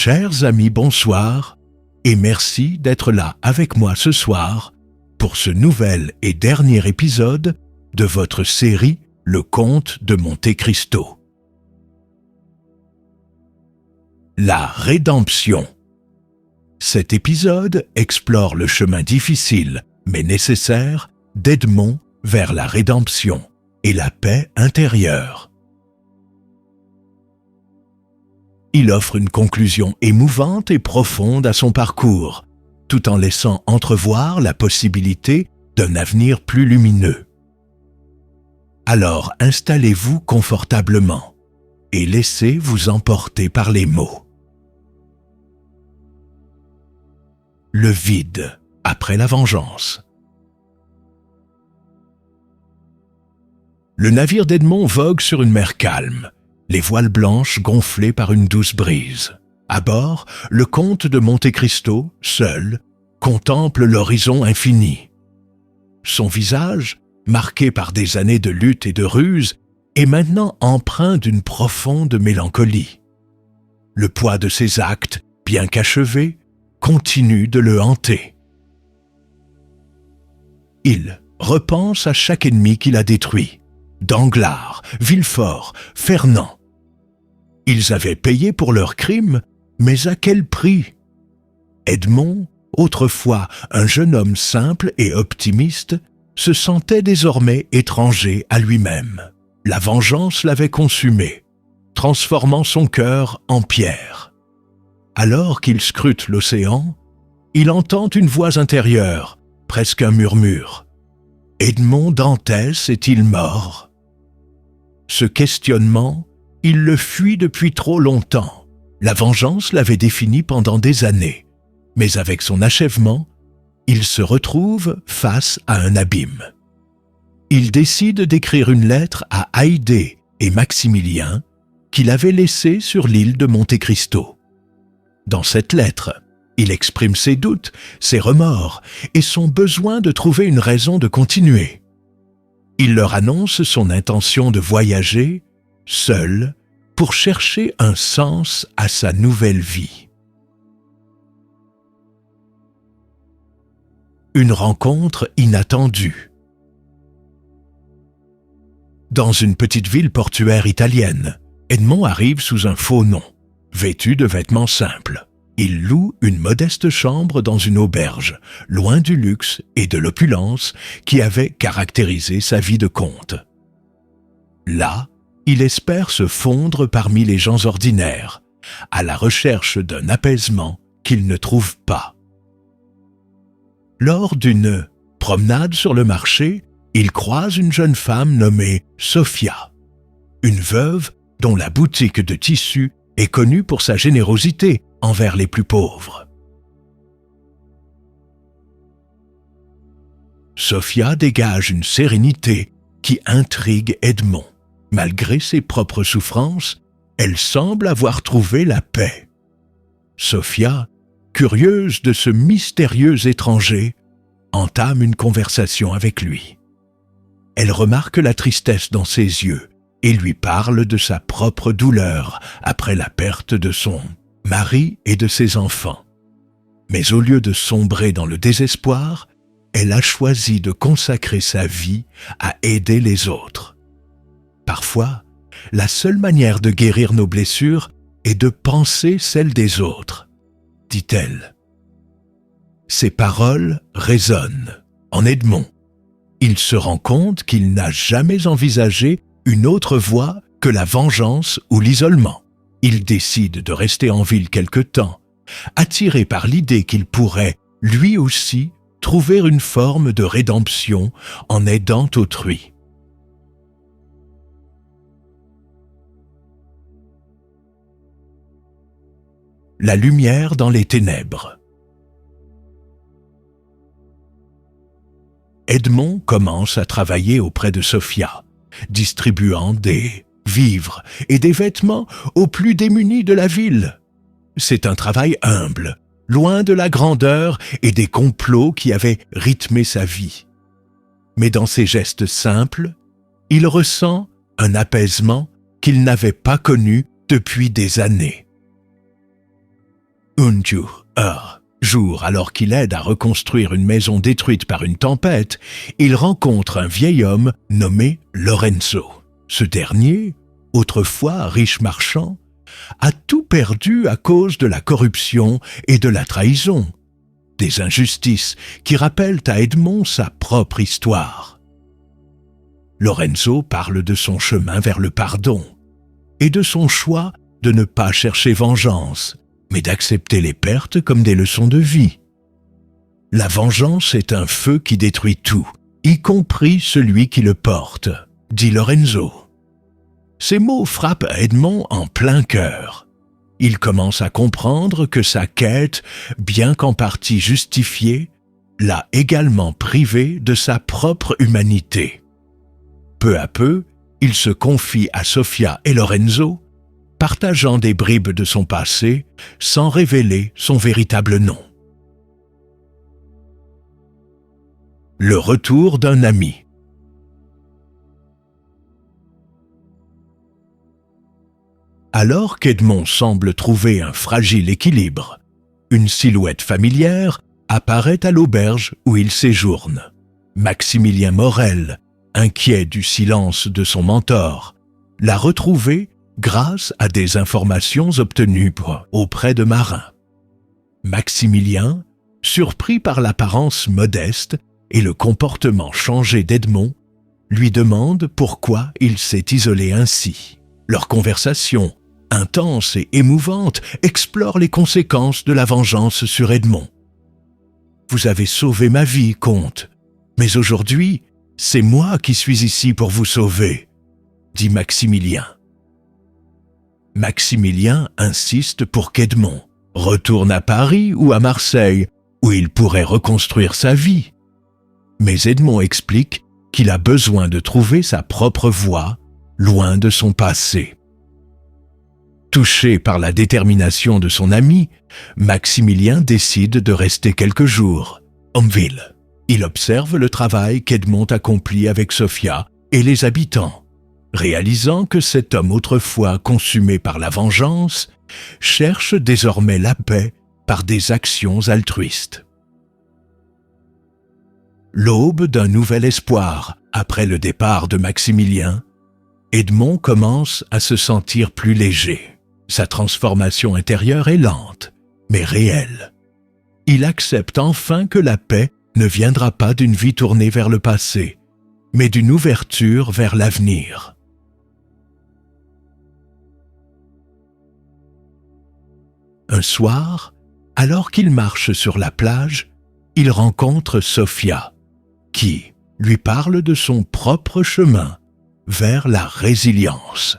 Chers amis, bonsoir et merci d'être là avec moi ce soir pour ce nouvel et dernier épisode de votre série Le Comte de Monte Cristo. La rédemption. Cet épisode explore le chemin difficile mais nécessaire d'Edmond vers la rédemption et la paix intérieure. Il offre une conclusion émouvante et profonde à son parcours, tout en laissant entrevoir la possibilité d'un avenir plus lumineux. Alors installez-vous confortablement et laissez vous emporter par les mots. Le vide après la vengeance. Le navire d'Edmond vogue sur une mer calme, les voiles blanches gonflées par une douce brise. À bord, le comte de Monte Cristo, seul, contemple l'horizon infini. Son visage, marqué par des années de lutte et de ruse, est maintenant empreint d'une profonde mélancolie. Le poids de ses actes, bien qu'achevés, continue de le hanter. Il repense à chaque ennemi qu'il a détruit. Danglars, Villefort, Fernand. Ils avaient payé pour leurs crimes, mais à quel prix? Edmond, autrefois un jeune homme simple et optimiste, se sentait désormais étranger à lui-même. La vengeance l'avait consumé, transformant son cœur en pierre. Alors qu'il scrute l'océan, il entend une voix intérieure, presque un murmure. Edmond Dantès est-il mort? Ce questionnement, il le fuit depuis trop longtemps. La vengeance l'avait défini pendant des années, mais avec son achèvement, il se retrouve face à un abîme. Il décide d'écrire une lettre à Haydée et Maximilien qu'il avait laissés sur l'île de Monte Cristo. Dans cette lettre, il exprime ses doutes, ses remords et son besoin de trouver une raison de continuer. Il leur annonce son intention de voyager, seul, pour chercher un sens à sa nouvelle vie. Une rencontre inattendue. Dans une petite ville portuaire italienne, Edmond arrive sous un faux nom, vêtu de vêtements simples. Il loue une modeste chambre dans une auberge, loin du luxe et de l'opulence qui avaient caractérisé sa vie de comte. Là, il espère se fondre parmi les gens ordinaires, à la recherche d'un apaisement qu'il ne trouve pas. Lors d'une promenade sur le marché, il croise une jeune femme nommée Sophia, une veuve dont la boutique de tissus est connue pour sa générosité envers les plus pauvres. Sophia dégage une sérénité qui intrigue Edmond. Malgré ses propres souffrances, elle semble avoir trouvé la paix. Sophia, curieuse de ce mystérieux étranger, entame une conversation avec lui. Elle remarque la tristesse dans ses yeux et lui parle de sa propre douleur après la perte de son mari et de ses enfants. Mais au lieu de sombrer dans le désespoir, elle a choisi de consacrer sa vie à aider les autres. Parfois, la seule manière de guérir nos blessures est de penser celles des autres, dit-elle. Ces paroles résonnent en Edmond. Il se rend compte qu'il n'a jamais envisagé une autre voie que la vengeance ou l'isolement. Il décide de rester en ville quelque temps, attiré par l'idée qu'il pourrait, lui aussi, trouver une forme de rédemption en aidant autrui. La lumière dans les ténèbres. Edmond commence à travailler auprès de Sophia, distribuant des vivres et des vêtements aux plus démunis de la ville. C'est un travail humble, loin de la grandeur et des complots qui avaient rythmé sa vie. Mais dans ces gestes simples, il ressent un apaisement qu'il n'avait pas connu depuis des années. Un jour, alors qu'il aide à reconstruire une maison détruite par une tempête, il rencontre un vieil homme nommé Lorenzo. Ce dernier, autrefois riche marchand, a tout perdu à cause de la corruption et de la trahison, des injustices qui rappellent à Edmond sa propre histoire. Lorenzo parle de son chemin vers le pardon et de son choix de ne pas chercher vengeance, mais d'accepter les pertes comme des leçons de vie. La vengeance est un feu qui détruit tout, y compris celui qui le porte, dit Lorenzo. Ces mots frappent Edmond en plein cœur. Il commence à comprendre que sa quête, bien qu'en partie justifiée, l'a également privé de sa propre humanité. Peu à peu, il se confie à Sofia et Lorenzo, partageant des bribes de son passé sans révéler son véritable nom. Le retour d'un ami. Alors qu'Edmond semble trouver un fragile équilibre, une silhouette familière apparaît à l'auberge où il séjourne. Maximilien Morel, inquiet du silence de son mentor, l'a retrouvé grâce à des informations obtenues auprès de marins. Maximilien, surpris par l'apparence modeste et le comportement changé d'Edmond, lui demande pourquoi il s'est isolé ainsi. Leur conversation, intense et émouvante, explore les conséquences de la vengeance sur Edmond. « Vous avez sauvé ma vie, comte, mais aujourd'hui, c'est moi qui suis ici pour vous sauver, » dit Maximilien. Maximilien insiste pour qu'Edmond retourne à Paris ou à Marseille, où il pourrait reconstruire sa vie. Mais Edmond explique qu'il a besoin de trouver sa propre voie, loin de son passé. Touché par la détermination de son ami, Maximilien décide de rester quelques jours en ville. Il observe le travail qu'Edmond accomplit avec Sofia et les habitants, réalisant que cet homme autrefois consumé par la vengeance cherche désormais la paix par des actions altruistes. L'aube d'un nouvel espoir après le départ de Maximilien, Edmond commence à se sentir plus léger. Sa transformation intérieure est lente, mais réelle. Il accepte enfin que la paix ne viendra pas d'une vie tournée vers le passé, mais d'une ouverture vers l'avenir. Un soir, alors qu'il marche sur la plage, il rencontre Sofia, qui lui parle de son propre chemin vers la résilience.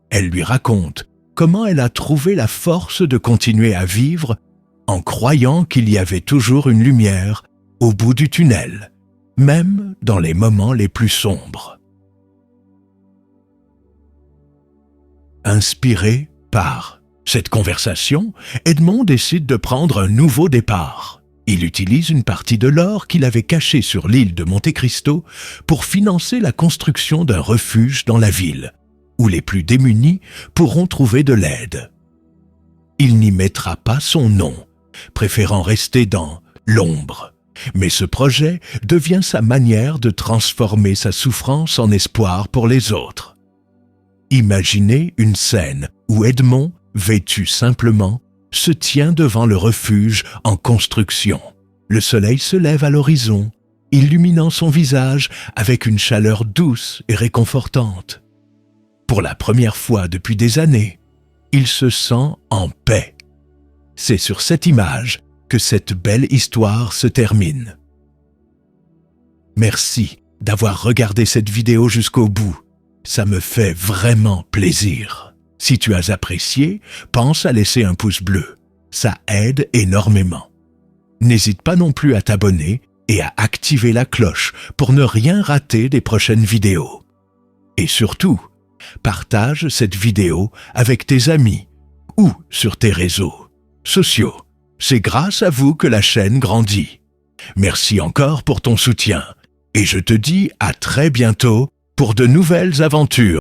Elle lui raconte comment elle a trouvé la force de continuer à vivre en croyant qu'il y avait toujours une lumière au bout du tunnel, même dans les moments les plus sombres. Inspiré par cette conversation, Edmond décide de prendre un nouveau départ. Il utilise une partie de l'or qu'il avait caché sur l'île de Monte Cristo pour financer la construction d'un refuge dans la ville, où les plus démunis pourront trouver de l'aide. Il n'y mettra pas son nom, préférant rester dans l'ombre. Mais ce projet devient sa manière de transformer sa souffrance en espoir pour les autres. Imaginez une scène où Edmond, vêtu simplement, se tient devant le refuge en construction. Le soleil se lève à l'horizon, illuminant son visage avec une chaleur douce et réconfortante. Pour la première fois depuis des années, il se sent en paix. C'est sur cette image que cette belle histoire se termine. Merci d'avoir regardé cette vidéo jusqu'au bout. Ça me fait vraiment plaisir. Si tu as apprécié, pense à laisser un pouce bleu. Ça aide énormément. N'hésite pas non plus à t'abonner et à activer la cloche pour ne rien rater des prochaines vidéos. Et surtout, partage cette vidéo avec tes amis ou sur tes réseaux sociaux. C'est grâce à vous que la chaîne grandit. Merci encore pour ton soutien et je te dis à très bientôt pour de nouvelles aventures.